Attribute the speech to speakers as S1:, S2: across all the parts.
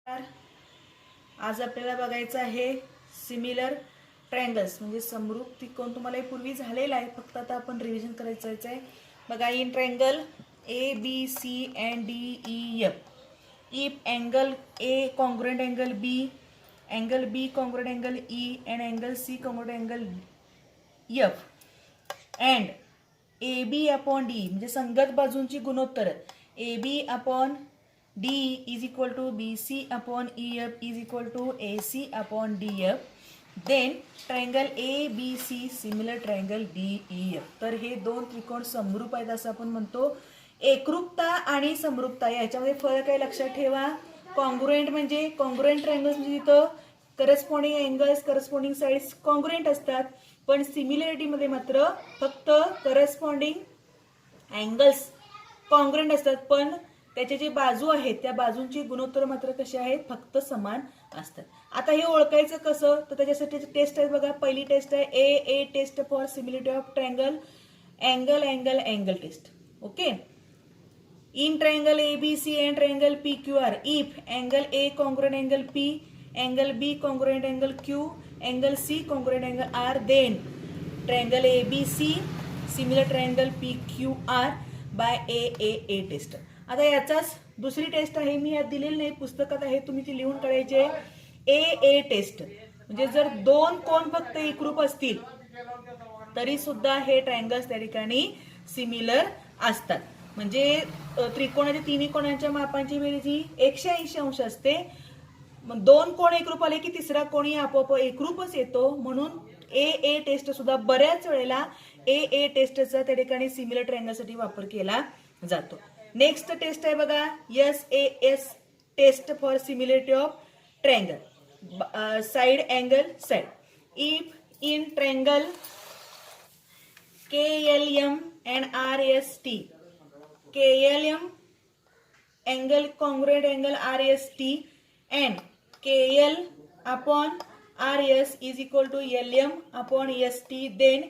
S1: आज आपल्याला बघायचं आहे सिमिलर ट्रायंगल्स म्हणजे समरूप त्रिकोण. तुम्हाला पूर्वी झालेला आहे, फक्त आता आपण रिव्हिजन करायचं आहे. बघा, in triangle A B C and D E F, if angle A congruent angle B congruent angle E and angle C congruent angle F and A B upon D म्हणजे संगत बाजूंची गुणोत्तर A B upon D is equal to BC upon EF is equal to AC upon DF. Then triangle ABC similar triangle DEF. तर हे दोन त्रिकोण समरूप आहेत असं आपण म्हणतो. एकरूपता आणि समरूपता याच्यामध्ये फरक आहे, लक्षात ठेवा. कॉन्ग्रुएंट म्हणजे कॉन्ग्रुएंट ट्रायंगल्स म्हणजे तिथं corresponding angles corresponding sides congruent असतात, पण सिमिलॅरिटी मध्ये मात्र फक्त करस्पॉन्डिंग अँगल्स कॉन्ग्रुएंट असतात, पण त्याचे जे बाजू आहेत त्या बाजूंची गुणोत्तर मात्र कशी आहेत, फक्त समान असतात. आता हे ओळखायचं कसं, तर त्याच्यासाठी टेस्ट आहे बघा. पहिली टेस्ट आहे a test for similarity of triangle, angle angle angle test. Okay. In triangle ABC and triangle PQR, if angle A congruent angle P, angle B congruent angle Q, angle C congruent angle R, then triangle ABC similar triangle PQR by A test. आता याचाच दुसरी taste आहे, मी यात दिलेली नाही, पुस्तकात आहे, तुम्ही ती लिहून काढायचे. ए टेस्ट म्हणजे जर दोन कोण फक्त एकरूप असतील तरी सुद्धा हे ट्रायंगल्स त्या ठिकाणी सिमिलर असतात. म्हणजे त्रिकोणाच्या तिन्ही कोणांच्या मापांची बेरीज ही 180 अंश असते. मग दोन कोण एकरूप आले की तिसरा कोणी आपोआप एकरूपच येतो. म्हणून ए टेस्ट सुद्धा बऱ्याच वेळेला ए टेस्टचा त्या ठिकाणी सिमिलर ट्रायंगलसाठी वापर केला जातो. नेक्स्ट टेस्ट आहे बघा, SAS test for similarity of triangle, side angle side. If in triangle KLM and RST, KLM angle congruent angle RST and KL upon RS is equal to LM upon ST, then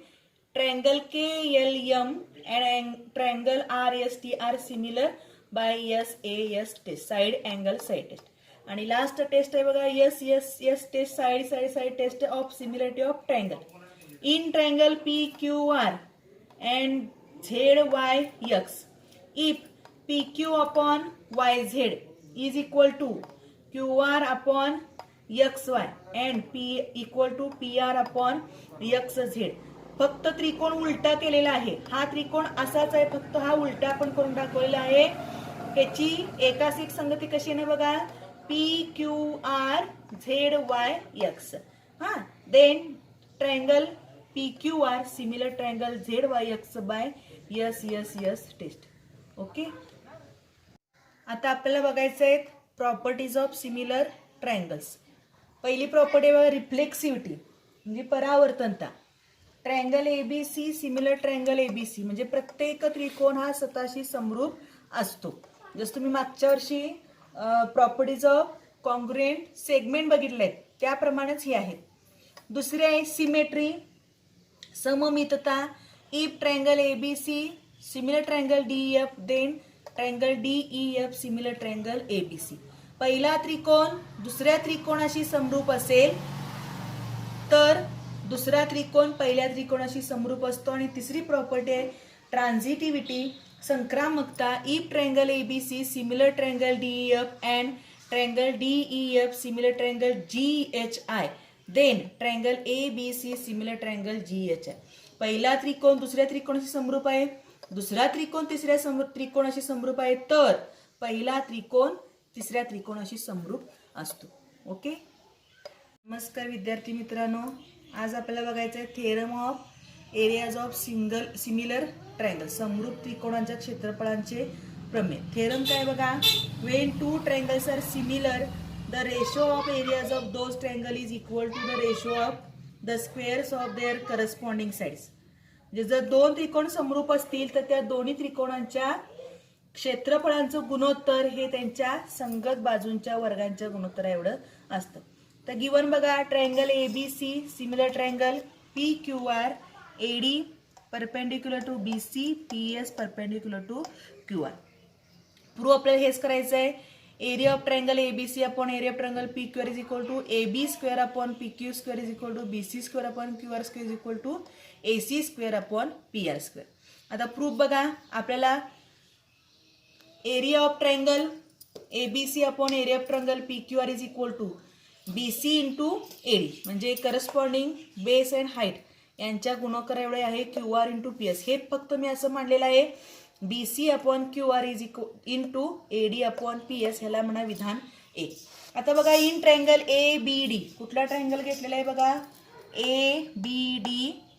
S1: triangle KLM and triangle RST are similar by SAS test, side angle side test. आणि last test आहे बघा, S test, side test of similarity of triangle. In triangle PQR and ZYX, if PQ upon YZ is equal to QR upon XY and P equal to PR upon XZ. फक्त त्रिकोण उलटा केलेला आहे. हा त्रिकोण असाच आहे, फक्त हा उलटा आपण करून दाखवलेला आहे. त्याची एकास एक संगती कशी आहे बघा, PQR ZYX. हा, then triangle PQR similar triangle ZYX by S test. Okay. आता आपल्याला बघायचं आहे प्रॉपर्टीज ऑफ सिमिलर ट्रायंगल्स. पहिली प्रॉपर्टी बघा, रिफ्लेक्सिव्हिटी म्हणजे परावर्तनता. Triangle ABC similar triangle ABC म्हणजे प्रत्येक त्रिकोण हा स्वतःशी समरूप असतो. जसं तुम्ही मागच्या वर्षी प्रॉपर्टीज ऑफ कॉन्ग्रुएंट सेगमेंट बघितले त्याप्रमाणेच हे आहेत. दुसरे आहे सिमेट्री, सममितता. If triangle ABC similar triangle DEF, then triangle DEF similar triangle ABC. पहिला त्रिकोण दुसऱ्या त्रिकोणाशी समरूप असेल तर दुसरा त्रिकोण पहिल्या त्रिकोणाशी समरूप असतो. आणि तिसरी प्रॉपर्टी आहे ट्रान्झिटिव्हिटी, संक्रामकता. If triangle ABC similar triangle DEF and triangle DEF similar triangle GHI, then triangle ABC similar triangle GHI. पहिला त्रिकोण दुसऱ्या त्रिकोणाशी समरूप आहे, दुसरा त्रिकोण तिसऱ्या त्रिकोणाशी समरूप आहे, तर पहिला त्रिकोण तिसऱ्या त्रिकोणाशी समरूप असतो. ओके. नमस्कार विद्यार्थी मित्रांनो, आज आपल्याला बघायचं आहे theorem of areas of similar triangle, समरूप त्रिकोणांच्या क्षेत्रफळांचे प्रमेय. थेरम काय बघा, when two triangles are similar the ratio of areas of those triangle is equal to the ratio of the squares of their corresponding sides. म्हणजे जर दोन त्रिकोण समरूप असतील तर त्या दोन्ही त्रिकोणांच्या क्षेत्रफळांचं गुणोत्तर हे त्यांच्या संगत बाजूंच्या वर्गांच्या गुणोत्तरा एवढं असतं. तर गिवन बघा, triangle ABC similar triangle PQR, AD perpendicular to BC, PS perpendicular to QR. Prove आपल्याला हेच करायचं आहे. Area of triangle ABC upon area of triangle PQR is equal to AB square upon PQ square is equal to BC square upon QR square is equal to AC square upon PR square. आता proof बघा, आपल्याला area of triangle ABC upon area of triangle PQR is equal to BC into AD म्हणजे corresponding base and height यांच्या गुणोत्तर एवढे आहे QR into PS. हे फक्त मी असं मांडलेलं आहे BC upon QR is into AD upon PS, ह्याला म्हणा विधान 1. आता बघा इन ट्रायंगल ABD, कुठला ट्रायंगल घेतलेला आहे बघा, ABD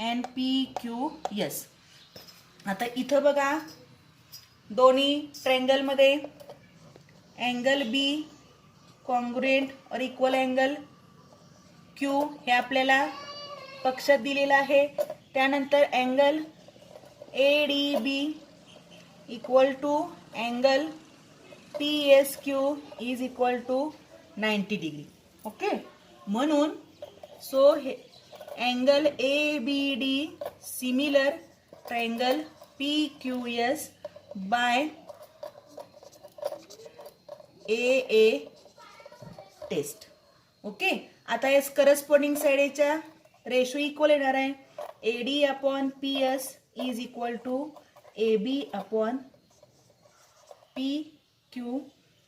S1: अँड PQS. आता इथं बघा दोन्ही ट्रायंगलमध्ये angle B congruent or equal angle Q हे आपल्याला पक्षात दिलेलं आहे. त्यानंतर angle ADB equal to angle PSQ is equal to 90 degree. Okay, म्हणून सो हे angle ABD similar triangle PQS by AA test. Okay, आता या करस्पॉन्डिंग साईडच्या रेशो इक्वल येणार आहे. AD upon PS is equal to AB upon PQ,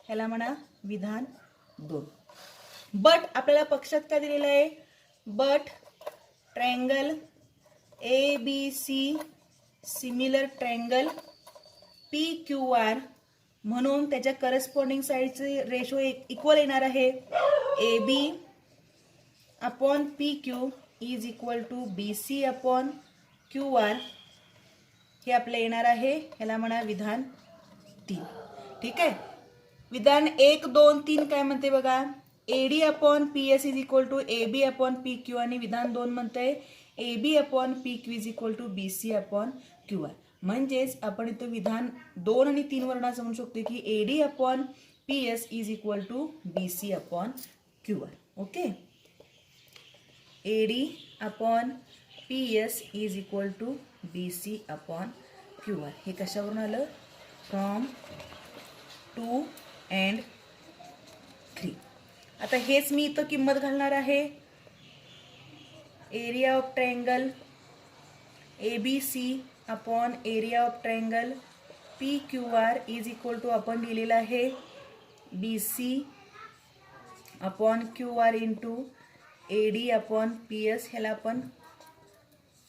S1: ह्याला म्हणा विधान 2. बट आपल्याला पक्षात काय दिलेलं आहे, but triangle ABC similar triangle PQR म्हणून त्याच्या करस्पॉन्डिंग साईडचे रेशो इक्वल येणार आहे. AB upon PQ is equal to BC upon QR, हे आपलं येणार आहे, ह्याला म्हणा विधान 3. ठीक आहे, विधान 1, 2, 3 काय म्हणते बघा, AD upon PS is equal to AB upon PQ आणि विधान 2 म्हणते AB upon PQ is equal to BC upon QR. म्हणजेच आपण इथं विधान 2 आणि 3 वरून असं म्हणू शकतो की AD upon PS is equal to BC upon QR. Okay, AD upon PS is equal to BC upon QR. हे कशावरून आलं, फ्रॉम 2 अँड 3. आता हेच मी इथं किंमत घालणार आहे. Area of triangle ABC upon area of triangle PQR is equal to आपण लिहिलेलं आहे BC upon QR into AD upon PS, ह्याला आपण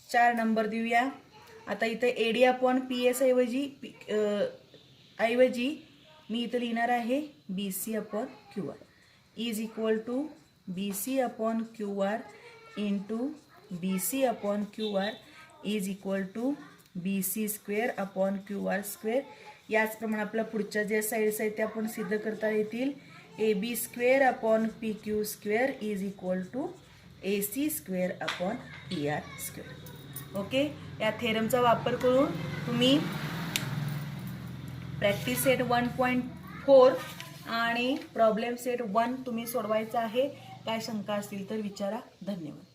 S1: 4 नंबर देऊया. आता इथं AD अपॉन PS ऐवजी मी इथं लिहिणार आहे BC upon QR is equal to BC upon QR into BC upon QR is equal to BC square upon QR square. याचप्रमाणे आपल्या पुढच्या ज्या साईड्स आहेत त्या आपण सिद्ध करता येतील. AB square upon PQ square is equal to AC square upon PR square. Okay, या थेरमचा वापर करून तुम्ही प्रॅक्टिस सेट 1.4 आणि प्रॉब्लेम सेट 1 तुम्ही सोडवायचा आहे. काय शंका असतील तर विचारा. धन्यवाद.